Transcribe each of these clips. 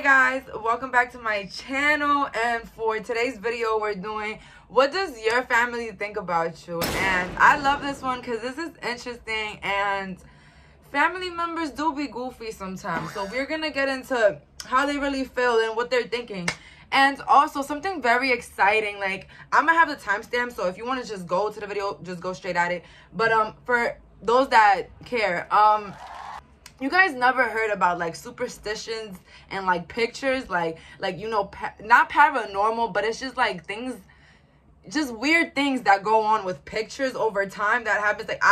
Hi guys, welcome back to my channel, and for today's video we're doing what does your family think about you. And I love this one because this is interesting and family members do be goofy sometimes, so we're gonna get into how they really feel and what they're thinking. And also something very exciting, like I'm gonna have the timestamp, so if you want to just go to the video, just go straight at it. But for those that care, you guys never heard about like superstitions and like pictures, like you know, not paranormal, but it's just like things, just weird things that go on with pictures over time that happens. Like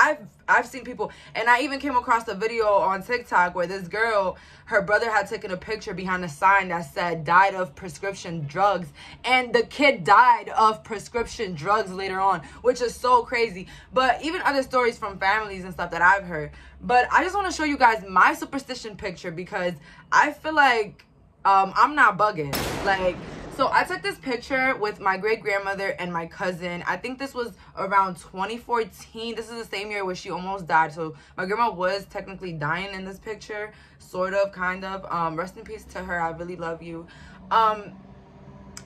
I've seen people, and I even came across a video on TikTok where this girl, her brother had taken a picture behind a sign that said died of prescription drugs, and the kid died of prescription drugs later on, which is so crazy. But even other stories from families and stuff that I've heard. But I just want to show you guys my superstition picture because I feel like I'm not bugging. Like, so I took this picture with my great-grandmother and my cousin. I think this was around 2014. This is the same year where she almost died. So my grandma was technically dying in this picture. Sort of, kind of. Rest in peace to her. I really love you.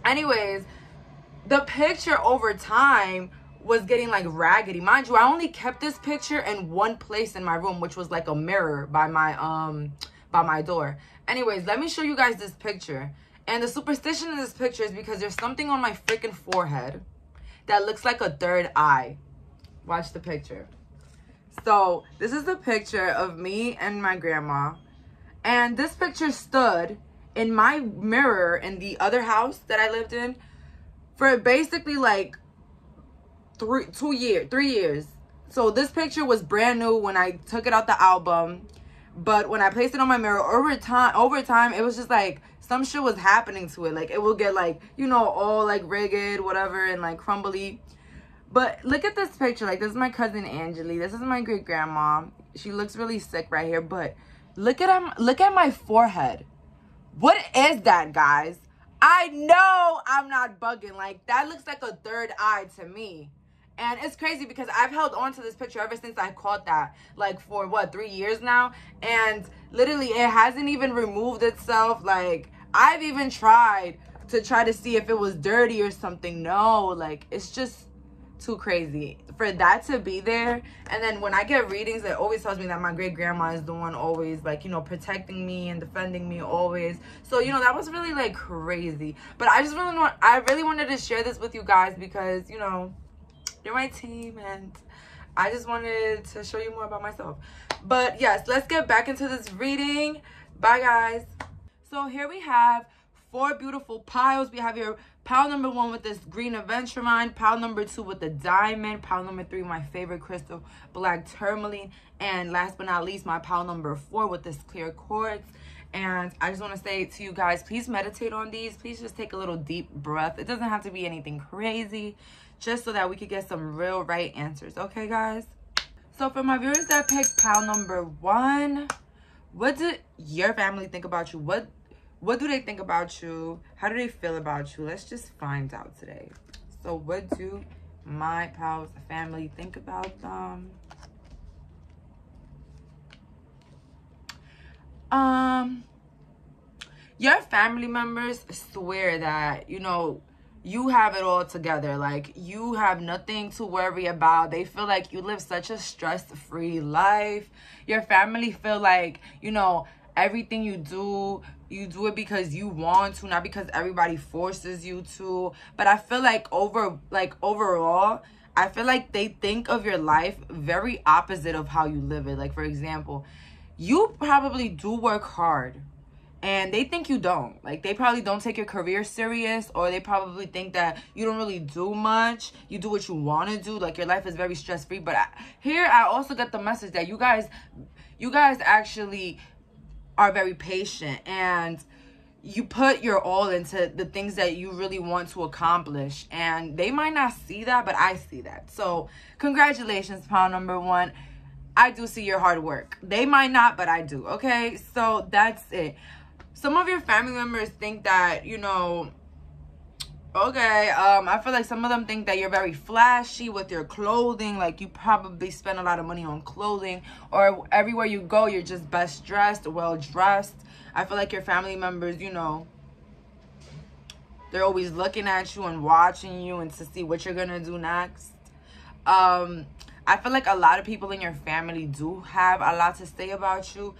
Anyways, the picture over time was getting like raggedy. Mind you, I only kept this picture in one place in my room, which was like a mirror by my door. Anyways, let me show you guys this picture. And the superstition in this picture is because there's something on my freaking forehead that looks like a third eye. Watch the picture. So this is the picture of me and my grandma. And this picture stood in my mirror in the other house that I lived in for basically like 3 years. So this picture was brand new when I took it out the album. But when I placed it on my mirror, over time, it was just like some shit was happening to it. Like it will get like, you know, all like rigged, whatever, and like crumbly. But look at this picture. Like, this is my cousin Angeli. This is my great grandma. She looks really sick right here. But look at my forehead. What is that, guys? I know I'm not bugging. Like, that looks like a third eye to me. And it's crazy because I've held on to this picture ever since I caught that, like for what, 3 years now, and literally it hasn't even removed itself. Like, I've even tried to see if it was dirty or something. No, like, it's just too crazy for that to be there. And then when I get readings, it always tells me that my great grandma is the one always, like, you know, protecting me and defending me always. So, you know, that was really like crazy. But I really wanted to share this with you guys because, you know, you're my team and I just wanted to show you more about myself. But yes, let's get back into this reading. Bye guys. So here we have 4 beautiful piles. We have your pile number 1 with this green aventurine, pile number 2 with the diamond, pile number 3 my favorite crystal, black tourmaline, and last but not least my pile number 4 with this clear quartz. And I just want to say to you guys, please meditate on these. Please just take a little deep breath. It doesn't have to be anything crazy, just so that we could get some real right answers. Okay, guys? So for my viewers that picked pile number 1, what did your family think about you? What do they think about you? How do they feel about you? Let's just find out today. So what do my pals family think about them? Your family members swear that, you know, you have it all together. Like, you have nothing to worry about. They feel like you live such a stress-free life. Your family feel like, you know, everything you do it because you want to, not because everybody forces you to. But I feel like overall, I feel like they think of your life very opposite of how you live it. Like, for example, you probably do work hard and they think you don't. Like, they probably don't take your career serious, or they probably think that you don't really do much. You do what you want to do. Like, your life is very stress-free. But here I also get the message that you guys actually are very patient and you put your all into the things that you really want to accomplish. And they might not see that, but I see that. So congratulations, pile number 1. I do see your hard work. They might not, but I do. Okay, so that's it. Some of your family members think that, you know, Okay, I feel like some of them think that you're very flashy with your clothing. Like, you probably spend a lot of money on clothing, or everywhere you go, you're just best dressed, well dressed. I feel like your family members, you know, they're always looking at you and watching you and to see what you're gonna do next. I feel like a lot of people in your family do have a lot to say about you.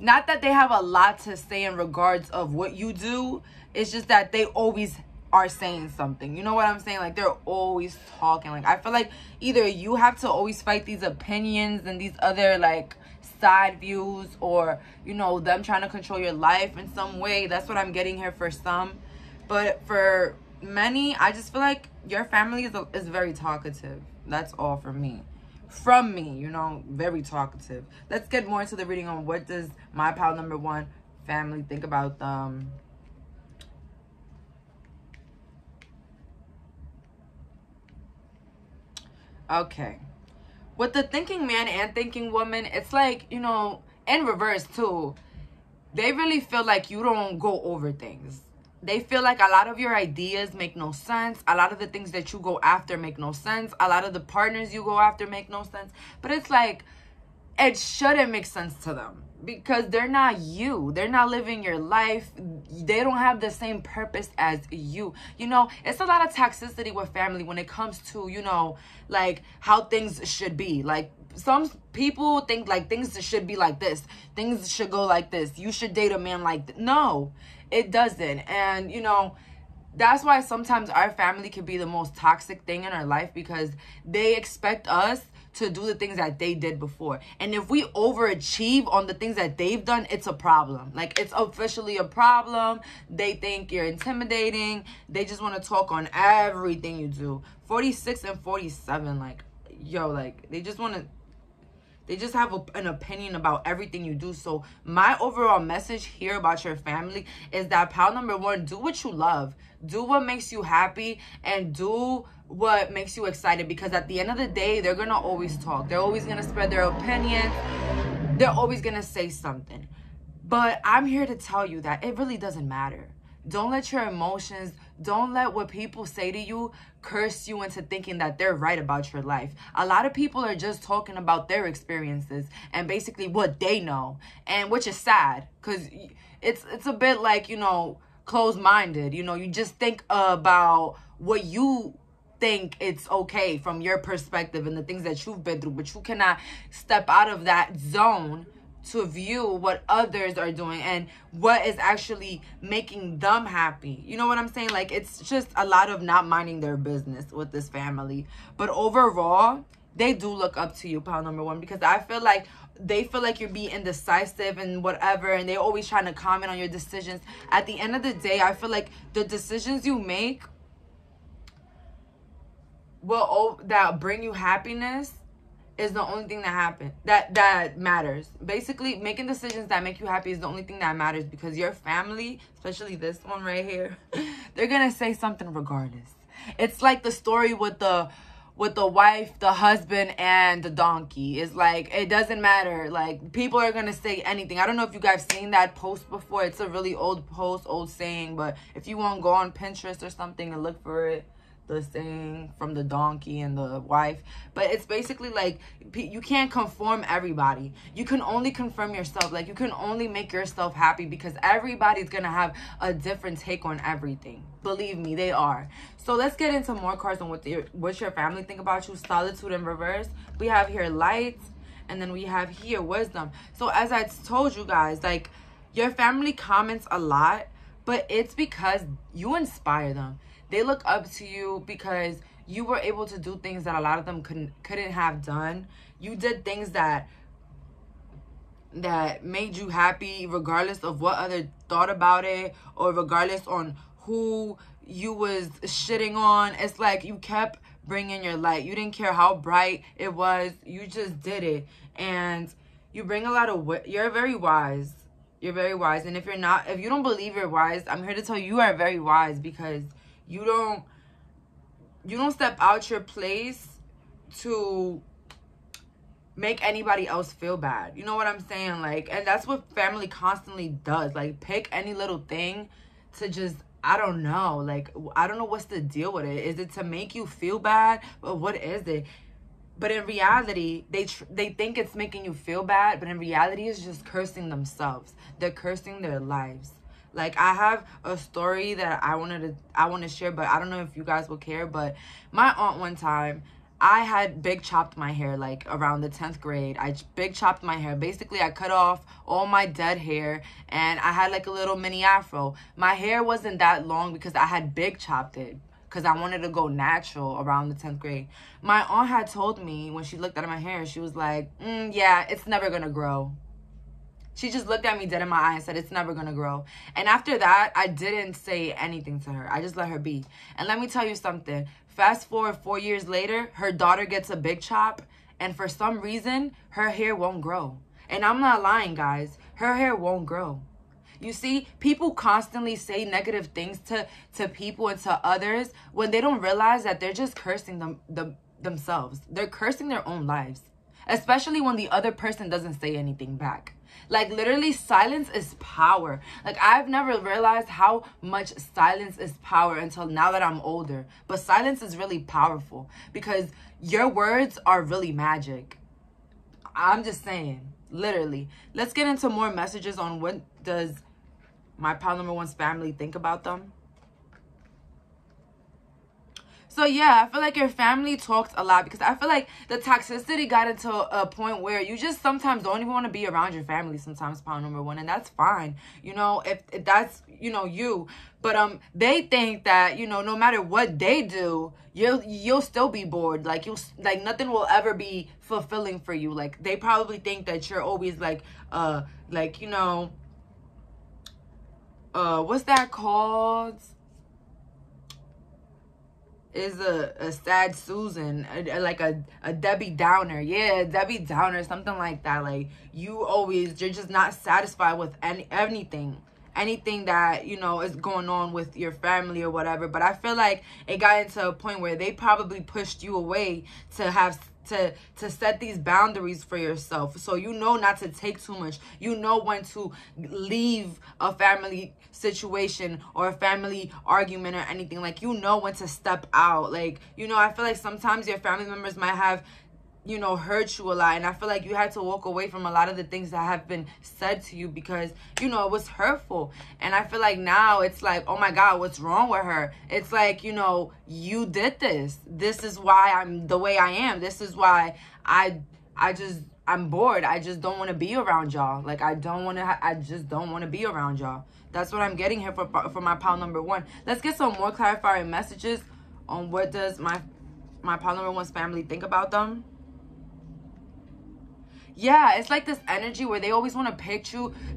Not that they have a lot to say in regards of what you do. It's just that they always are saying something. You know what I'm saying? Like, they're always talking. Like, I feel like either you have to always fight these opinions and these other, like, side views, or, you know, them trying to control your life in some way. That's what I'm getting here for some. But for many, I just feel like your family is very talkative. That's all for me. From me, you know, very talkative. Let's get more into the reading on what does my pile number 1 family think about them. Okay. With the thinking man and thinking woman, it's like, you know, in reverse too. They really feel like you don't go over things. They feel like a lot of your ideas make no sense. A lot of the things that you go after make no sense. A lot of the partners you go after make no sense. But it's like, it shouldn't make sense to them, because they're not you. They're not living your life. They don't have the same purpose as you. You know, it's a lot of toxicity with family when it comes to, you know, like how things should be. Like, some people think like things should be like this. Things should go like this. You should date a man like this. No, it doesn't. And, you know, that's why sometimes our family can be the most toxic thing in our life, because they expect us to do the things that they did before. And if we overachieve on the things that they've done, it's a problem. Like, it's officially a problem. They think you're intimidating. They just want to talk on everything you do. 46 and 47, like, yo, like, they just have an opinion about everything you do. So my overall message here about your family is that pile number 1, do what you love. Do what makes you happy, and do what makes you excited, because at the end of the day, they're going to always talk. They're always going to spread their opinions. They're always going to say something. But I'm here to tell you that it really doesn't matter. Don't let your emotions, don't let what people say to you curse you into thinking that they're right about your life. A lot of people are just talking about their experiences and basically what they know, and which is sad, because it's a bit like, you know, closed-minded. You know, you just think about what you think it's okay from your perspective and the things that you've been through, but you cannot step out of that zone to view what others are doing and what is actually making them happy. You know what I'm saying? Like, it's just a lot of not minding their business with this family. But overall, they do look up to you, pile number 1, because I feel like they feel like you're being indecisive and whatever, and they're always trying to comment on your decisions. At the end of the day, I feel like the decisions you make that bring you happiness is the only thing that matters. Basically, making decisions that make you happy is the only thing that matters, because your family, especially this one right here, they're gonna say something regardless. It's like the story with the wife, the husband, and the donkey. It's like, it doesn't matter. Like, people are gonna say anything. I don't know if you guys seen that post before. It's a really old post, old saying, but if you want to go on Pinterest or something and look for it, the saying from the donkey and the wife. But it's basically like, you can't conform everybody. You can only confirm yourself. Like, you can only make yourself happy, because everybody's gonna have a different take on everything. Believe me, they are. So let's get into more cards on what your family think about you. Solitude in reverse. We have here light, and then we have here wisdom. So as I told you guys, like, your family comments a lot, but it's because you inspire them. They look up to you because you were able to do things that a lot of them couldn't have done. You did things that made you happy, regardless of what others thought about it, or regardless on who you was shitting on. It's like you kept bringing your light. You didn't care how bright it was. You just did it. And you bring a lot of... You're very wise. You're very wise. And if you don't believe you're wise, I'm here to tell you, you are very wise, because you don't step out your place to make anybody else feel bad. You know what I'm saying? Like, and that's what family constantly does. Like, pick any little thing to just I don't know. Like, I don't know what's the deal with it. Is it to make you feel bad? But what is it? But in reality, they think it's making you feel bad, but in reality, it's just cursing themselves. They're cursing their lives. Like, I have a story that I want to share, but I don't know if you guys will care. But my aunt, one time, I had big chopped my hair, like around the 10th grade. I big chopped my hair. Basically, I cut off all my dead hair and I had like a little mini afro. My hair wasn't that long because I had big chopped it because I wanted to go natural around the 10th grade. My aunt had told me when she looked at my hair, she was like, yeah, it's never going to grow. She just looked at me dead in my eye and said, it's never going to grow. And after that, I didn't say anything to her. I just let her be. And let me tell you something. Fast forward 4 years later, her daughter gets a big chop. And for some reason, her hair won't grow. And I'm not lying, guys. Her hair won't grow. You see, people constantly say negative things to people and to others when they don't realize that they're just cursing themselves. They're cursing their own lives. Especially when the other person doesn't say anything back. Like, literally, silence is power. Like, I've never realized how much silence is power until now that I'm older. But silence is really powerful because your words are really magic. I'm just saying, literally. Let's get into more messages on what does my pile number one's family think about them. So, yeah, I feel like your family talks a lot because I feel like the toxicity got into a point where you just sometimes don't even want to be around your family sometimes, pile number one, and that's fine, you know, if that's, you know, you. But they think that, you know, no matter what they do, you'll still be bored. Like, nothing will ever be fulfilling for you. Like, they probably think that you're always like, you know, what's that called? Is a sad Susan, like a Debbie Downer. Yeah, Debbie Downer, something like that. Like, you're just not satisfied with anything that, you know, is going on with your family or whatever. But I feel like it got into a point where they probably pushed you away to have to set these boundaries for yourself, so you know not to take too much. You know when to leave a family situation or a family argument or anything. Like, you know when to step out. Like, you know, I feel like sometimes your family members might have, you know, hurt you a lot, and I feel like you had to walk away from a lot of the things that have been said to you because, you know, it was hurtful. And I feel like now it's like, oh my God, what's wrong with her? It's like, you know, you did this. This is why I'm the way I am. This is why I'm bored. I just don't want to be around y'all. Like, I just don't want to be around y'all. That's what I'm getting here for my pile number one. Let's get some more clarifying messages on what does my pile number one's family think about them. Yeah, it's like this energy where they always want to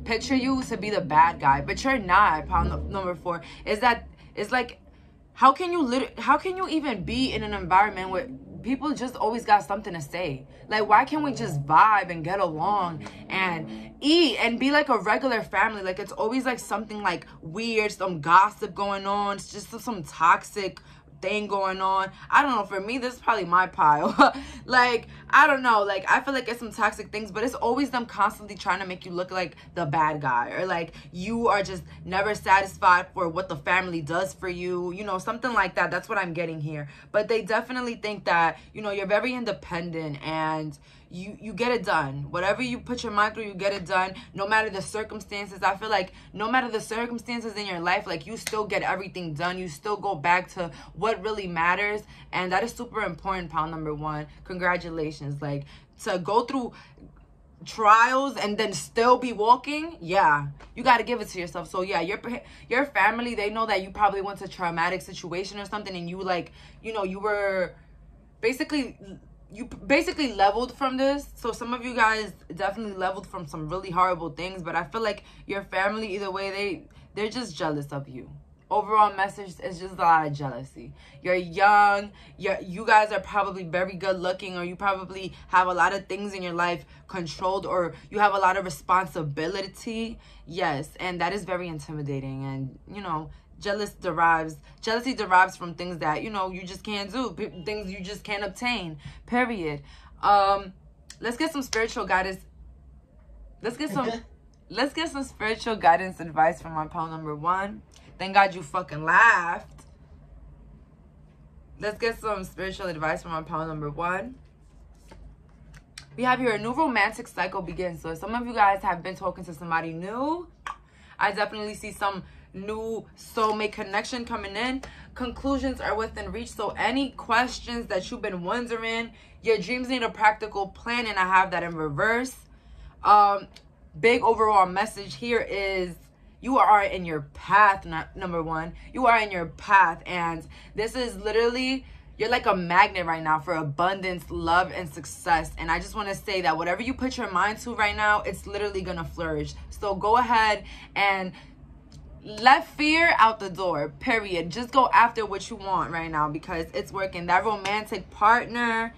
picture you to be the bad guy, but you're not. Pile number four is that it's like, how can you even be in an environment where people just always got something to say? Like, why can't we just vibe and get along and eat and be like a regular family? Like, it's always like something like weird, some gossip going on. It's just some toxic thing going on. I don't know, for me this is probably my pile. Like, I don't know, like, I feel like it's some toxic things, but it's always them constantly trying to make you look like the bad guy, or like you are just never satisfied for what the family does for you, you know, something like that. That's what I'm getting here. But they definitely think that, you know, you're very independent and you get it done. Whatever you put your mind through, you get it done, no matter the circumstances. I feel like no matter the circumstances in your life, like, you still get everything done. You still go back to what really matters, and that is super important, pile number one. Congratulations. Like, to go through trials and then still be walking, yeah, you got to give it to yourself. So yeah, your family, they know that you probably went to a traumatic situation or something, and you, like, you know, you basically leveled from this. So some of you guys definitely leveled from some really horrible things, but I feel like your family, either way, they're just jealous of you. Overall message is just a lot of jealousy. You're young, you guys are probably very good looking, or you probably have a lot of things in your life controlled, or you have a lot of responsibility. Yes, and that is very intimidating. And, you know, jealousy derives from things that, you know, you just can't do, things you just can't obtain, period. Let's get some spiritual guidance. Let's get some spiritual guidance advice from my pile number one. Thank God you fucking laughed. Let's get some spiritual advice from our pile number 1. We have here a new romantic cycle begins. So some of you guys have been talking to somebody new. I definitely see some new soulmate connection coming in. Conclusions are within reach. So any questions that you've been wondering, your dreams need a practical plan, and I have that in reverse. Big overall message here is you are in your path. Number 1, you are in your path, and this is literally, you're like a magnet right now for abundance, love, and success. And I just want to say that whatever you put your mind to right now, it's literally gonna flourish. So go ahead and let fear out the door, period. Just go after what you want right now, because it's working. That romantic partner,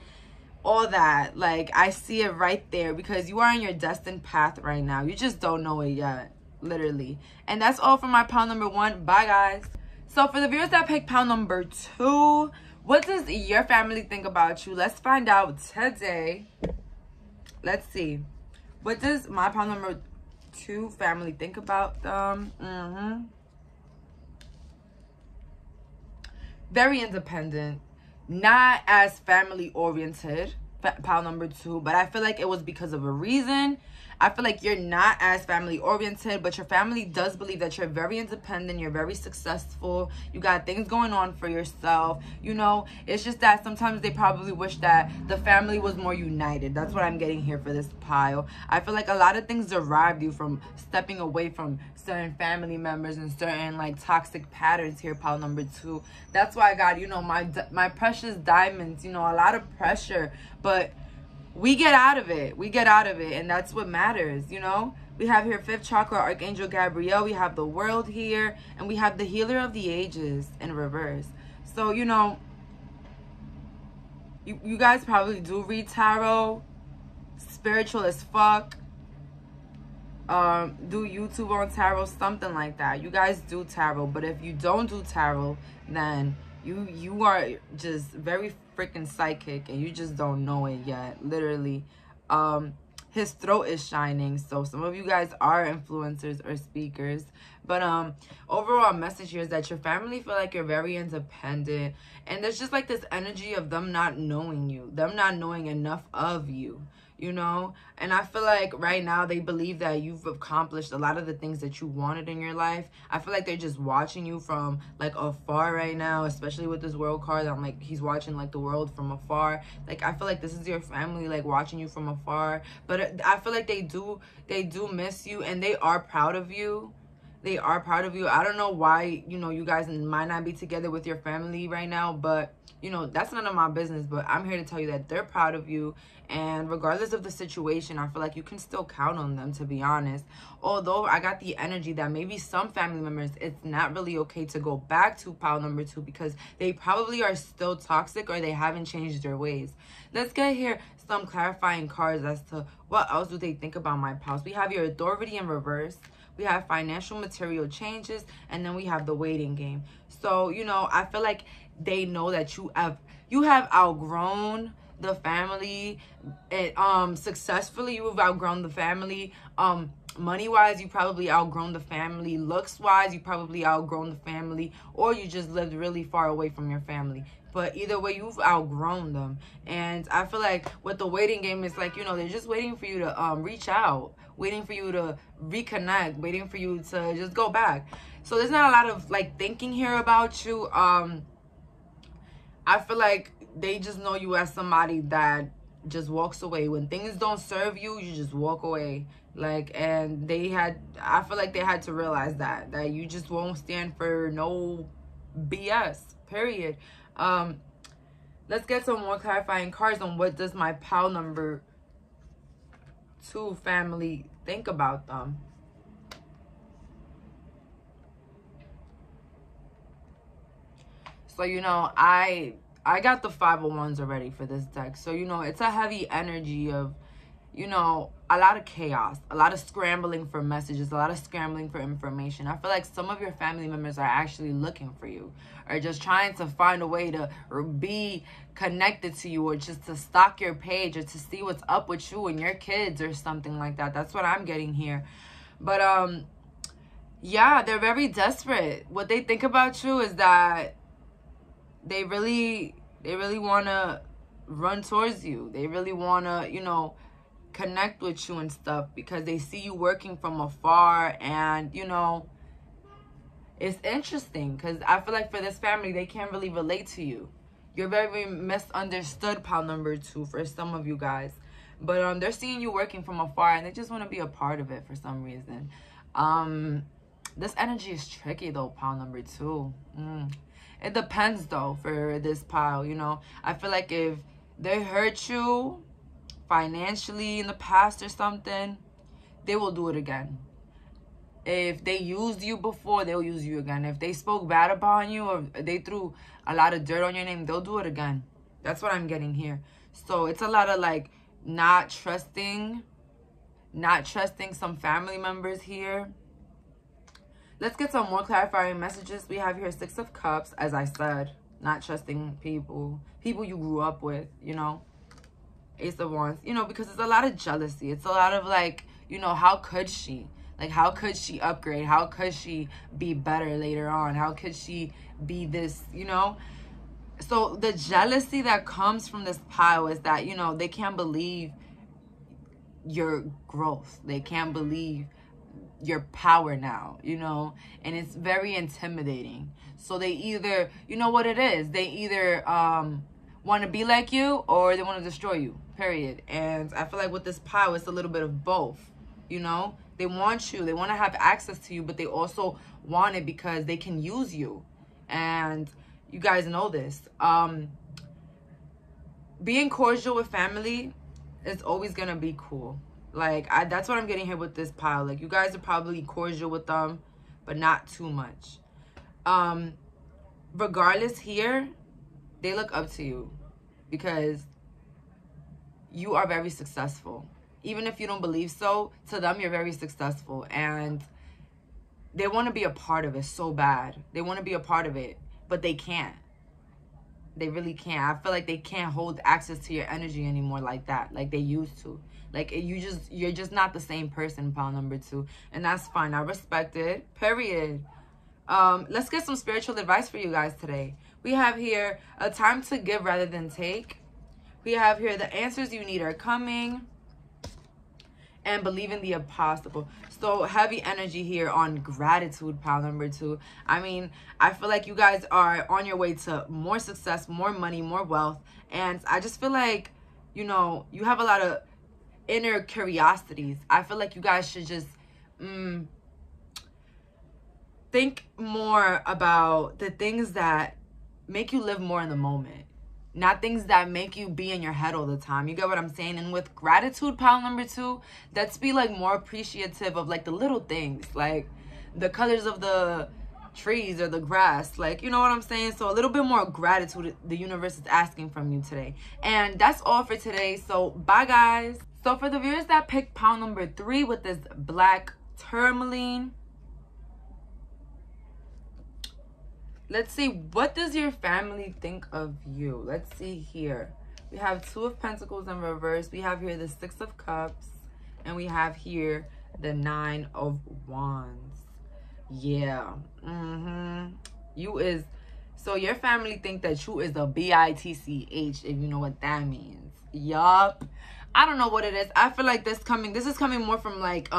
all that, like, I see it right there, because you are in your destined path right now. You just don't know it yet, literally. And that's all for my pile number 1. Bye, guys. So for the viewers that picked pile number 2, what does your family think about you? Let's find out today. Let's see. What does my pile number 2 family think about them? Very independent, not as family oriented, pile number 2, but I feel like it was because of a reason. I feel like you're not as family oriented, but your family does believe that you're very independent, you're very successful, you got things going on for yourself. You know, it's just that sometimes they probably wish that the family was more united. That's what I'm getting here for this pile. I feel like a lot of things derived you from stepping away from certain family members and certain like toxic patterns here, pile number 2. That's why I got, you know, my precious diamonds, you know, a lot of pressure, but we get out of it. We get out of it, and that's what matters, you know? We have here 5th chakra, Archangel Gabriel. We have the world here, and we have the healer of the ages in reverse. So, you know, you guys probably do read tarot, spiritual as fuck, do YouTube on tarot, something like that. You guys do tarot, but if you don't do tarot, then you are just very freaking psychic, and you just don't know it yet, literally. His throat is shining, so some of you guys are influencers or speakers. But overall message here is that your family feel like you're very independent, and there's just like this energy of them not knowing you, them not knowing enough of you, you know? And I feel like right now they believe that you've accomplished a lot of the things that you wanted in your life. I feel like they're just watching you from like afar right now, especially with this world card. I'm like, he's watching like the world from afar. Like, I feel like this is your family like watching you from afar. But I feel like they do miss you, and they are proud of you. They are proud of you. I don't know why, you know, you guys might not be together with your family right now, but, you know, that's none of my business. But I'm here to tell you that they're proud of you. And regardless of the situation, I feel like you can still count on them, to be honest. Although I got the energy that maybe some family members, it's not really okay to go back to pile number 2, because they probably are still toxic or they haven't changed their ways. Let's get here some clarifying cards as to what else do they think about my piles. We have your authority in reverse. We have financial material changes, and then we have the waiting game. So, you know, I feel like they know that you have outgrown the family. Successfully, you've outgrown the family. Money-wise, you probably outgrown the family. Looks-wise, you probably outgrown the family, or you just lived really far away from your family. But either way, you've outgrown them. And I feel like with the waiting game, it's like, you know, they're just waiting for you to reach out, waiting for you to reconnect, waiting for you to just go back. So there's not a lot of like thinking here about you. I feel like they just know you as somebody that just walks away. When things don't serve you, you just walk away. Like, and I feel like they had to realize that you just won't stand for no BS, period. Let's get some more clarifying cards on what does my pile number 2 family think about them. So, you know, I got the 5 of Wands already for this deck. So, you know, it's a heavy energy of, you know, a lot of chaos, a lot of scrambling for messages, a lot of scrambling for information. I feel like some of your family members are actually looking for you, or just trying to find a way to be connected to you, or just to stalk your page, or to see what's up with you and your kids or something like that. That's what I'm getting here. But Yeah, they're very desperate. What they think about you is that they really want to run towards you. They really want to, you know, connect with you and stuff, because they see you working from afar. And, you know, it's interesting because I feel like for this family, they can't really relate to you. You're very misunderstood, pile number 2, for some of you guys. But they're seeing you working from afar, and they just want to be a part of it for some reason. This energy is tricky though, pile number 2. It depends though for this pile, you know. I feel like if they hurt you financially in the past or something, they will do it again. If they used you before, they'll use you again. If they spoke bad about you, or they threw a lot of dirt on your name, they'll do it again. That's what I'm getting here. So it's a lot of like not trusting some family members here. Let's get some more clarifying messages. We have here 6 of Cups, as I said, not trusting people you grew up with, you know. Ace of Wands, you know, because it's a lot of jealousy. It's a lot of like, you know, how could she? Like, how could she upgrade? How could she be better later on? How could she be this, you know? So the jealousy that comes from this pile is that, you know, they can't believe your growth. They can't believe your power now, you know, and it's very intimidating. So they either, you know what it is, they either want to be like you, or they want to destroy you, period. And I feel like with this pile, it's a little bit of both, you know. They want you, they want to have access to you, but they also want it because they can use you. And you guys know this. Being cordial with family is always gonna be cool. Like, that's what I'm getting here with this pile. Like, you guys are probably cordial with them, but not too much. Regardless here, they look up to you because you are very successful. Even if you don't believe so, to them, you're very successful. And they want to be a part of it so bad. They want to be a part of it, but they can't. They really can't. I feel like they can't hold access to your energy anymore like that, like they used to. Like, you're just not the same person, pile number 2. And that's fine. I respect it. Period. Let's get some spiritual advice for you guys today. We have here a time to give rather than take. We have here the answers you need are coming. And believe in the impossible. So heavy energy here on gratitude, pile number 2. I mean, I feel like you guys are on your way to more success, more money, more wealth. And I just feel like, you know, you have a lot of inner curiosities. I feel like you guys should just think more about the things that make you live more in the moment, not things that make you be in your head all the time. You get what I'm saying? And with gratitude, pile number 2, let's be like more appreciative of like the little things, like the colors of the trees or the grass, like, you know what I'm saying? So a little bit more gratitude the universe is asking from you today. And that's all for today. So bye, guys. So for the viewers that picked pile number 3 with this black tourmaline, let's see, what does your family think of you? Let's see here. We have 2 of Pentacles in reverse. We have here the 6 of Cups. And we have here the 9 of Wands. Yeah. So your family think that you is a bitch, if you know what that means. Yup. I don't know what it is. I feel like this is coming more from like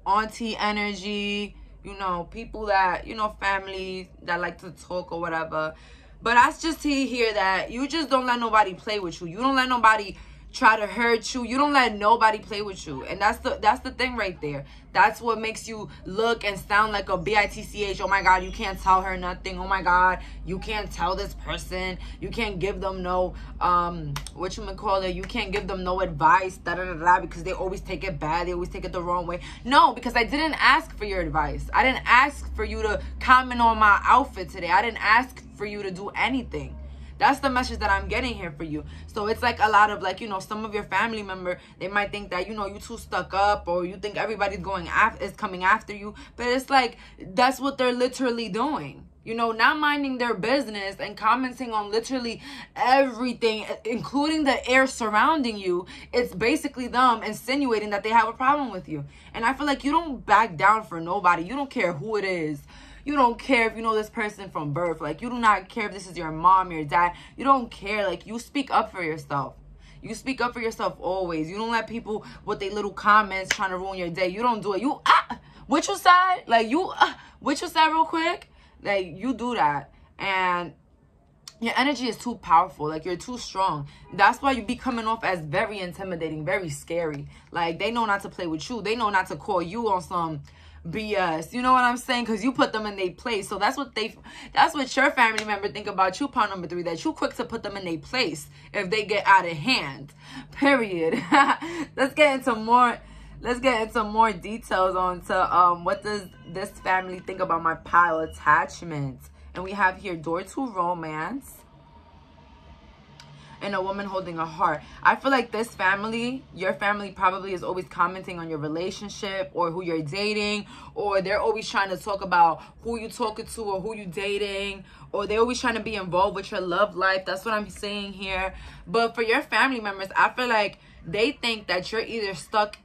auntie energy, you know, people that, you know, families that like to talk or whatever. But I just see here that you just don't let nobody play with you. You don't let nobody try to hurt you. You don't let nobody play with you. And that's the thing right there. That's what makes you look and sound like a bitch. Oh my God, you can't tell her nothing. Oh my God, you can't tell this person. You can't give them no you can't give them no advice, because they always take it bad. They always take it the wrong way. No, because I didn't ask for your advice. I didn't ask for you to comment on my outfit today. I didn't ask for you to do anything. That's the message that I'm getting here for you. So it's like a lot of like, you know, some of your family member, they might think that, you know, you too stuck up, or you think everybody's coming after you. But it's like, that's what they're literally doing. You know, not minding their business and commenting on literally everything, including the air surrounding you. It's basically them insinuating that they have a problem with you. And I feel like you don't back down for nobody. You don't care who it is. You don't care if you know this person from birth. Like, you do not care if this is your mom, your dad. You don't care. Like, you speak up for yourself. You speak up for yourself always. You don't let people with their little comments trying to ruin your day. You don't do it. What you said? Like, what you said real quick? Like, you do that. And your energy is too powerful. Like, you're too strong. That's why you be coming off as very intimidating, very scary. Like, they know not to play with you. They know not to call you on some BS. You know what I'm saying? Because you put them in their place. So that's what your family member think about you, pound number 3. That you quick to put them in their place if they get out of hand. Period. Let's get into more details on to what does this family think about my pile attachments. And we have here door to romance and a woman holding a heart. I feel like this family, your family, probably is always commenting on your relationship or who you're dating, or they're always trying to talk about who you talking to or who you dating, or they're always trying to be involved with your love life. That's what I'm saying here. But for your family members, I feel like they think that you're either stuck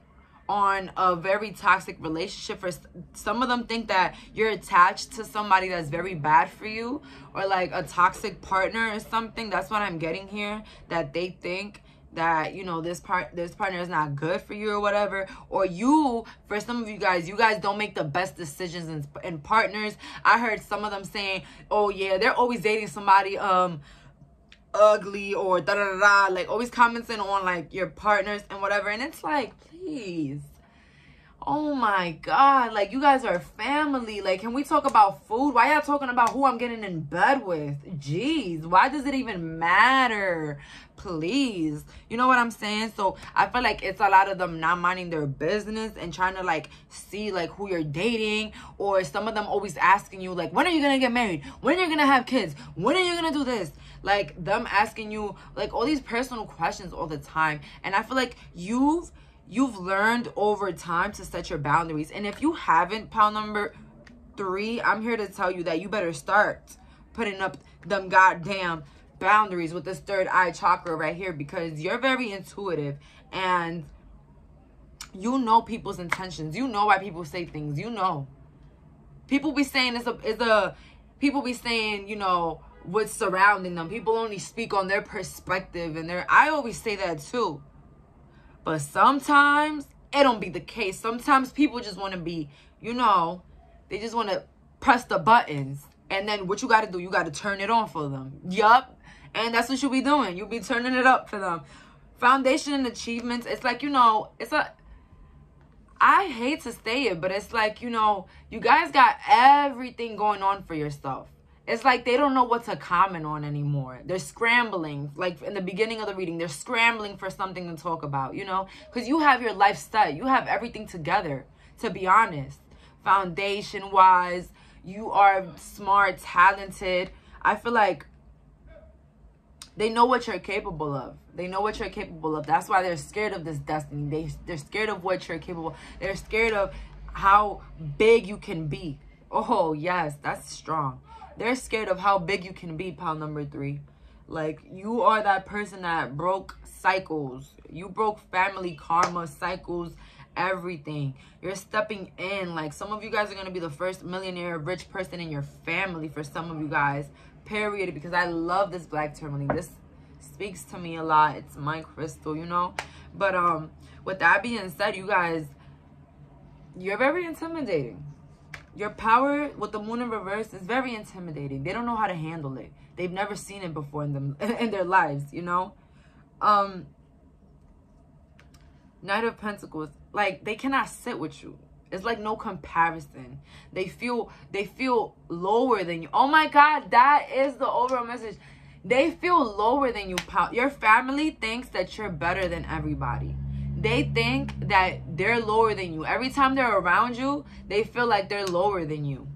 on a very toxic relationship, or some of them think that you're attached to somebody that's very bad for you, or like a toxic partner or something. That's what I'm getting here, that they think that, you know, this partner is not good for you or whatever. Or you, for some of you guys don't make the best decisions in partners. I heard some of them saying, oh yeah, they're always dating somebody ugly or da da da, like always commenting on like your partners and whatever. And it's like, please, oh my God, like, you guys are family. Like, can we talk about food? Why y'all talking about who I'm getting in bed with? Jeez, why does it even matter? Please, you know what I'm saying? So I feel like it's a lot of them not minding their business and trying to like see like who you're dating, or some of them always asking you like, when are you gonna get married? When are you gonna have kids? When are you gonna do this? Like, them asking you like all these personal questions all the time. And I feel like you've learned over time to set your boundaries. And if you haven't, pile number 3, I'm here to tell you that you better start putting up them goddamn boundaries with this third eye chakra right here, because you're very intuitive and you know people's intentions. You know why people say things. You know, people be saying people be saying, you know, what's surrounding them. People only speak on their perspective, and I always say that too. But sometimes it don't be the case. Sometimes people just want to be, you know, they just want to press the buttons. And then what you got to do, you got to turn it on for them. Yup. And that's what you be doing. You be turning it up for them. Foundation and achievements. It's like, you know, I hate to say it, but it's like, you know, you guys got everything going on for yourself. It's like they don't know what to comment on anymore. They're scrambling. Like in the beginning of the reading, they're scrambling for something to talk about, you know? Because you have your life set. You have everything together, to be honest. Foundation-wise, you are smart, talented. I feel like they know what you're capable of. They know what you're capable of. That's why they're scared of this destiny. They're scared of what you're capable of. They're scared of how big you can be. Oh, yes, that's strong. They're scared of how big you can be, pile number 3. Like, you are that person that broke cycles. You broke family karma, cycles, everything. You're stepping in. Like, some of you guys are going to be the first millionaire, rich person in your family for some of you guys. Period. Because I love this black tourmaline. This speaks to me a lot. It's my crystal, you know. But with that being said, you guys, you're very intimidating. Your power with the moon in reverse is very intimidating. They don't know how to handle it. They've never seen it before in their lives, you know? Knight of Pentacles, like, they cannot sit with you. It's like no comparison. They feel lower than you. Oh my God, that is the overall message. They feel lower than you. Your family thinks that you're better than everybody. They think that they're lower than you. Every time they're around you, they feel like they're lower than you.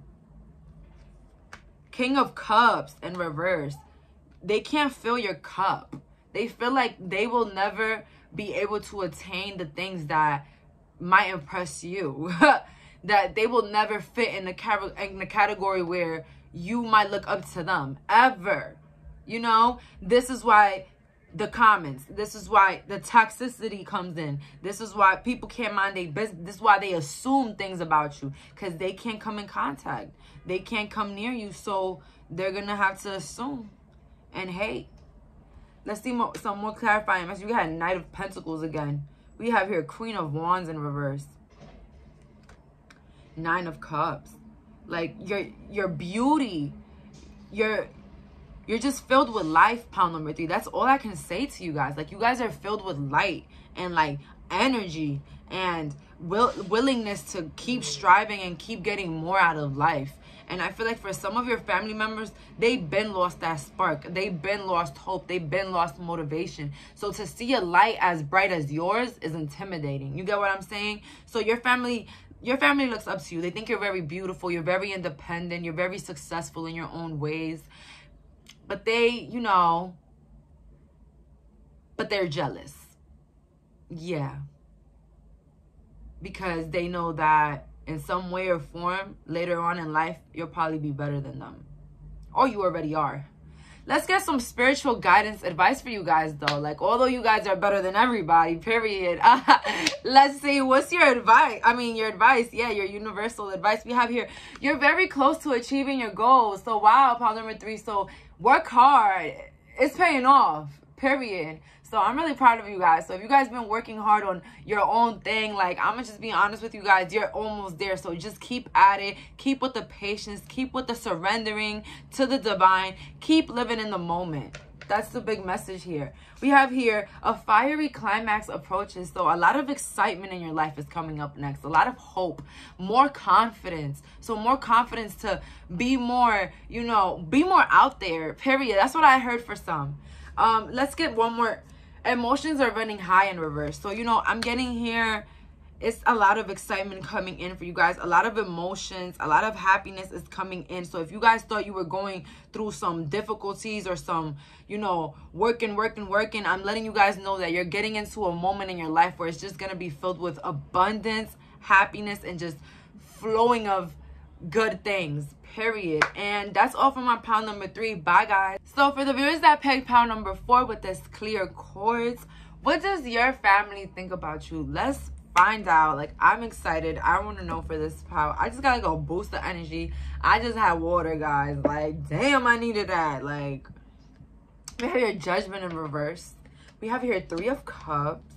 King of Cups in reverse. They can't fill your cup. They feel like they will never be able to attain the things that might impress you. That they will never fit in the category where you might look up to them ever. You know, this is why the comments, this is why the toxicity comes in. This is why people can't mind their business. This is why they assume things about you, because they can't come in contact. They can't come near you, so they're gonna have to assume and hate. Let's see some more clarifying message. We had Knight of Pentacles again. We have here Queen of Wands in reverse. Nine of Cups. Like your beauty, you're just filled with life, pile number 3. That's all I can say to you guys. Like, you guys are filled with light and like energy and willingness to keep striving and keep getting more out of life. And I feel like for some of your family members, they've been lost that spark. They've been lost hope. They've been lost motivation. So to see a light as bright as yours is intimidating. You get what I'm saying? So your family looks up to you. They think you're very beautiful. You're very independent. You're very successful in your own ways. But they, you know, but they're jealous. Yeah. Because they know that in some way or form, later on in life, you'll probably be better than them. Or you already are. Let's get some spiritual guidance advice for you guys, though. Like, although you guys are better than everybody, period. Let's see, what's your advice? I mean, your advice. Yeah, your universal advice. We have here, you're very close to achieving your goals. So, wow, pile number 3. So, work hard. It's paying off, period. So I'm really proud of you guys. So if you guys been working hard on your own thing, like, I'm gonna just be honest with you guys, you're almost there. So just keep at it. Keep with the patience. Keep with the surrendering to the divine. Keep living in the moment. That's the big message here. We have here a fiery climax approaches. So a lot of excitement in your life is coming up next. A lot of hope, more confidence. So more confidence to be more, you know, be more out there, period. That's what I heard for some. Let's get one more. Emotions are running high in reverse. So, you know, I'm getting here, it's a lot of excitement coming in for you guys. A lot of emotions, a lot of happiness is coming in. So if you guys thought you were going through some difficulties or some, you know, working, I'm letting you guys know that you're getting into a moment in your life where it's just going to be filled with abundance, happiness, and just flowing of good things, period. And that's all for my pile number 3. Bye, guys. So for the viewers that pegged pile number 4 with this clear quartz, what does your family think about you? Let's find out. Like, I'm excited. I want to know for this pile. I just gotta go boost the energy. I just had water, guys. Like, damn, I needed that. Like, we have your Judgment in reverse. We have here 3 of Cups.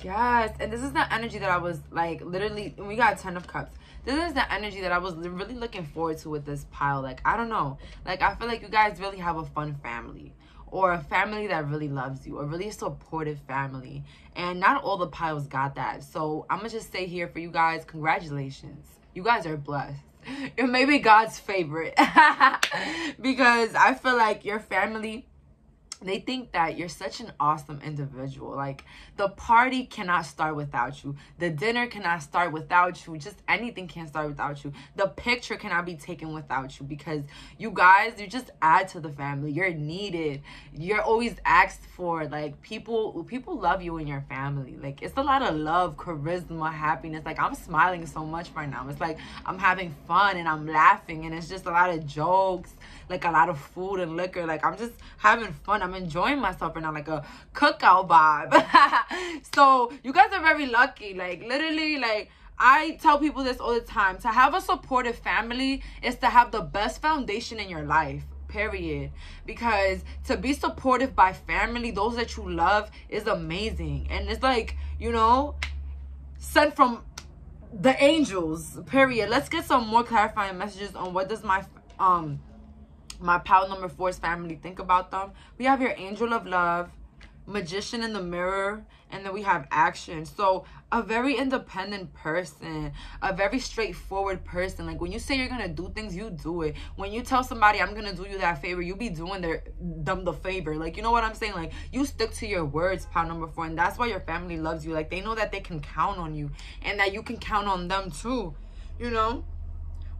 Yes, and this is the energy that I was like literally, and we got 10 of Cups. This is the energy that I was really looking forward to with this pile. Like, I don't know. Like, I feel like you guys really have a fun family, or a family that really loves you, a really supportive family. And not all the piles got that. So I'm going to just say here for you guys, congratulations. You guys are blessed. You're maybe God's favorite. Because I feel like your family, they think that you're such an awesome individual. Like, the party cannot start without you. The dinner cannot start without you. Just anything can't start without you. The picture cannot be taken without you, because you guys, you just add to the family. You're needed. You're always asked for. Like, people love you and your family. Like, it's a lot of love, charisma, happiness. Like, I'm smiling so much right now. It's like I'm having fun and I'm laughing, and it's just a lot of jokes, like a lot of food and liquor. Like, I'm just having fun. I'm enjoying myself right now, like a cookout vibe. So you guys are very lucky. Like, literally, like, I tell people this all the time. To have a supportive family is to have the best foundation in your life, period. Because to be supportive by family, those that you love, is amazing. And it's like, you know, sent from the angels, period. Let's get some more clarifying messages on what does my pile number 4's family think about them. We have your Angel of Love, Magician in the Mirror, and then we have Action. So a very independent person, a very straightforward person. Like, when you say you're gonna do things, you do it. When you tell somebody, I'm gonna do you that favor, you be doing them the favor. Like, you know what I'm saying? Like, you stick to your words, pile number 4, and that's why your family loves you. Like, they know that they can count on you and that you can count on them too, you know?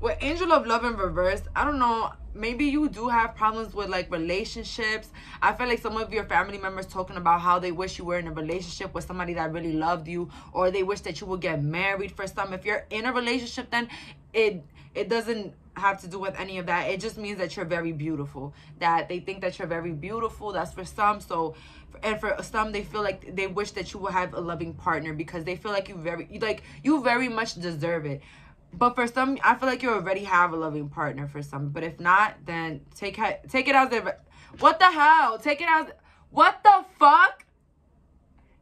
With Angel of Love in reverse, I don't know, maybe you do have problems with, like, relationships. I feel like some of your family members talking about how they wish you were in a relationship with somebody that really loved you, or they wish that you would get married for some. If you're in a relationship, then it doesn't have to do with any of that. It just means that you're very beautiful, that they think that you're very beautiful. That's for some. So, and for some, they feel like they wish that you will have a loving partner, because they feel like you very much deserve it. But for some, I feel like you already have a loving partner for some. But if not, then take it as what the hell? Take it as, what the fuck?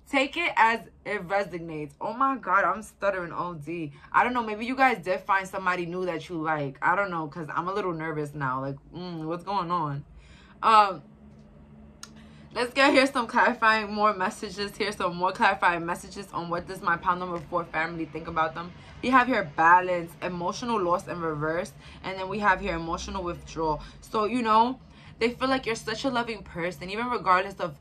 Take it as it resonates. Oh my God, I'm stuttering OD. I don't know, maybe you guys did find somebody new that you like. I don't know, because I'm a little nervous now. Like, what's going on? Let's get here some clarifying more messages here. Some more clarifying messages on what does my pile number 4 family think about them. We have here balance, emotional loss in reverse. And then we have here emotional withdrawal. So, you know, they feel like you're such a loving person, even regardless of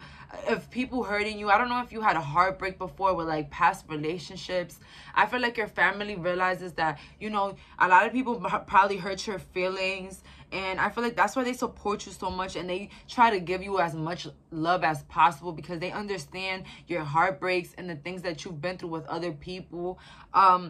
people hurting you. I don't know if you had a heartbreak before with like past relationships. I feel like your family realizes that, you know, a lot of people probably hurt your feelings. And I feel like that's why they support you so much, and they try to give you as much love as possible, because they understand your heartbreaks and the things that you've been through with other people. I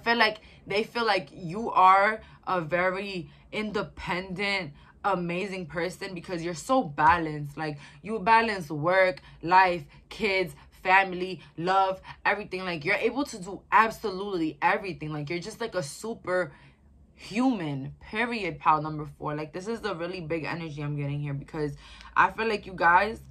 feel like they feel like you are a very independent, amazing person, because you're so balanced. Like, you balance work, life, kids, family, love, everything. Like, you're able to do absolutely everything. Like, you're just like a super human, period, pile number 4. Like, this is the really big energy I'm getting here, because I feel like you guys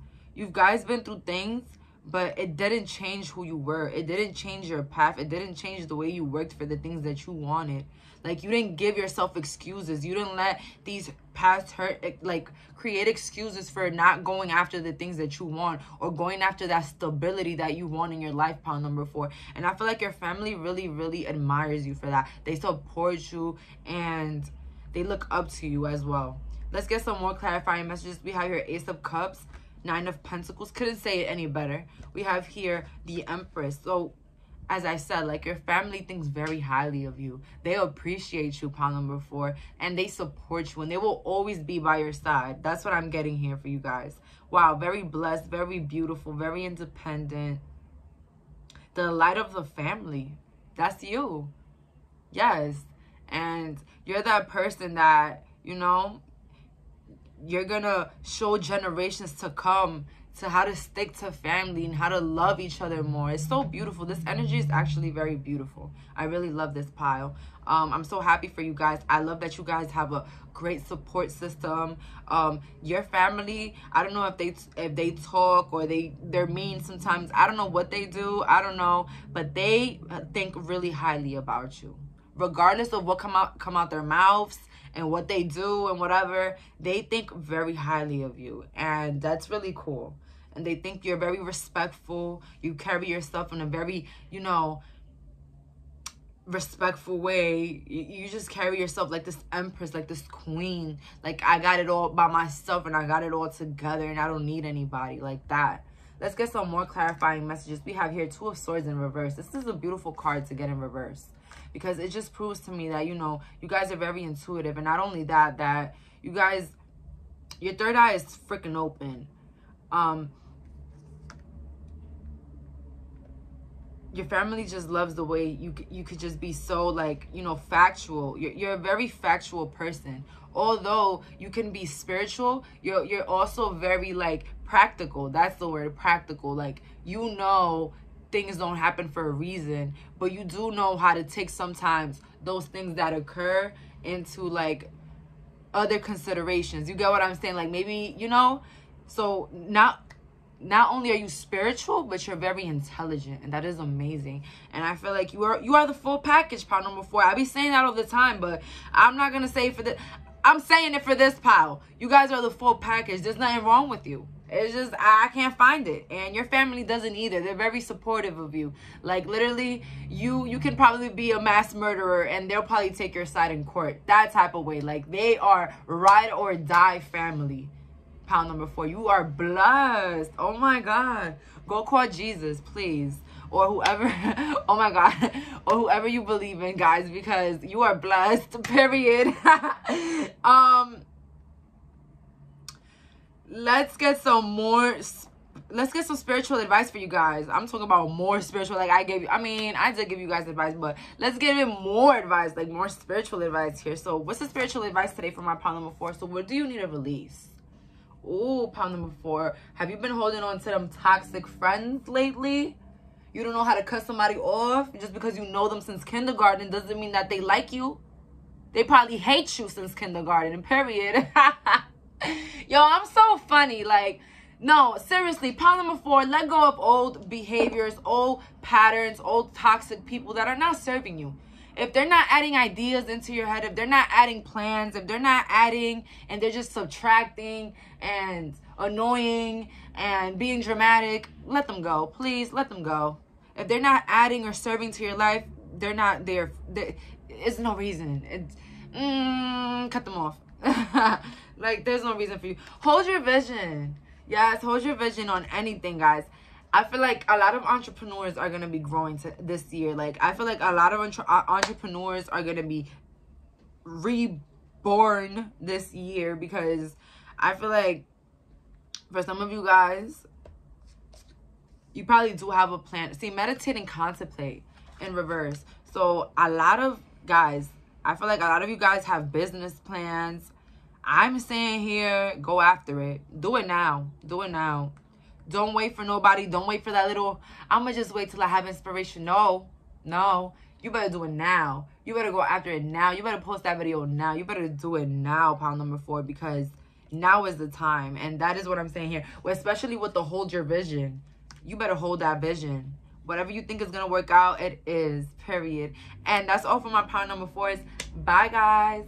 been through things, but it didn't change who you were. It didn't change your path. It didn't change the way you worked for the things that you wanted. Like, you didn't give yourself excuses. You didn't let these past hurt, like, create excuses for not going after the things that you want, or going after that stability that you want in your life, pile number 4. And I feel like your family really, really admires you for that. They support you, and they look up to you as well. Let's get some more clarifying messages. We have here Ace of Cups, 9 of Pentacles. Couldn't say it any better. We have here the Empress. So, as I said, like, your family thinks very highly of you. They appreciate you, pile number 4, and they support you, and they will always be by your side. That's what I'm getting here for you guys. Wow, very blessed, very beautiful, very independent. The light of the family. That's you. Yes. And you're that person that, you know, you're gonna show generations to come to how to stick to family and how to love each other more. It's so beautiful. This energy is actually very beautiful. I really love this pile. I'm so happy for you guys. I love that you guys have a great support system. Your family, I don't know if they talk or they're mean sometimes. I don't know what they do. I don't know, but they think really highly about you, regardless of what come out their mouths and what they do and whatever. They think very highly of you, and that's really cool. And they think you're very respectful. You carry yourself in a very, you know, respectful way. You just carry yourself like this empress, like this queen. Like, I got it all by myself, and I got it all together, and I don't need anybody, like that. Let's get some more clarifying messages. We have here 2 of Swords in reverse. This is a beautiful card to get in reverse, because it just proves to me that, you know, you guys are very intuitive. And not only that, that you guys, your third eye is freaking open. Your family just loves the way you could just be so, like, you know, factual. You're a very factual person. Although you can be spiritual, you're also very, like, practical. That's the word, practical. Like, you know, things don't happen for a reason, but you do know how to take sometimes those things that occur into, like, other considerations. You get what I'm saying? Like, maybe, you know, so not only are you spiritual, but you're very intelligent, and that is amazing. And I feel like you are the full package, pile number 4. I be saying that all the time, but I'm not gonna say it for I'm saying it for this pile. You guys are the full package. There's nothing wrong with you. It's just, I can't find it. And your family doesn't either. They're very supportive of you. Like, literally, you can probably be a mass murderer, and they'll probably take your side in court. That type of way. Like, they are ride or die family. Pile number 4. You are blessed. Oh my God. Go call Jesus, please. Or whoever, oh my God, or whoever you believe in, guys, because you are blessed, period. Let's get some more let's get some spiritual advice for you guys. I'm talking about more spiritual. Like I did give you guys advice, but let's get even more advice, like more spiritual advice here. So what's the spiritual advice today for my pile number 4? So what do you need to release? Ooh, pile number 4. Have you been holding on to them toxic friends lately? You don't know how to cut somebody off. Just because you know them since kindergarten doesn't mean that they like you. They probably hate you since kindergarten, period. Yo, I'm so funny. Like, no, seriously, pile number 4, let go of old behaviors, old patterns, old toxic people that are not serving you. If they're not adding ideas into your head, if they're not adding plans, if they're not adding and they're just subtracting and annoying and being dramatic, let them go. Please, let them go. If they're not adding or serving to your life, they're not there. There's no reason. Cut them off. Like, there's no reason for you. Hold your vision. Yes, hold your vision on anything, guys. I feel like a lot of entrepreneurs are going to be growing this year. Like, I feel like a lot of entrepreneurs are going to be reborn this year, because I feel like for some of you guys, you probably do have a plan. See, meditate and contemplate in reverse. So a lot of guys, I feel like a lot of you guys have business plans. I'm saying here, go after it. Do it now. Do it now. Don't wait for nobody. Don't wait for that little, I'm going to just wait till I have inspiration. No. No. You better do it now. You better go after it now. You better post that video now. You better do it now, pile number 4, because now is the time. And that is what I'm saying here. Especially with the hold your vision. You better hold that vision. Whatever you think is going to work out, it is, period. And that's all for my pile number 4s. Bye, guys.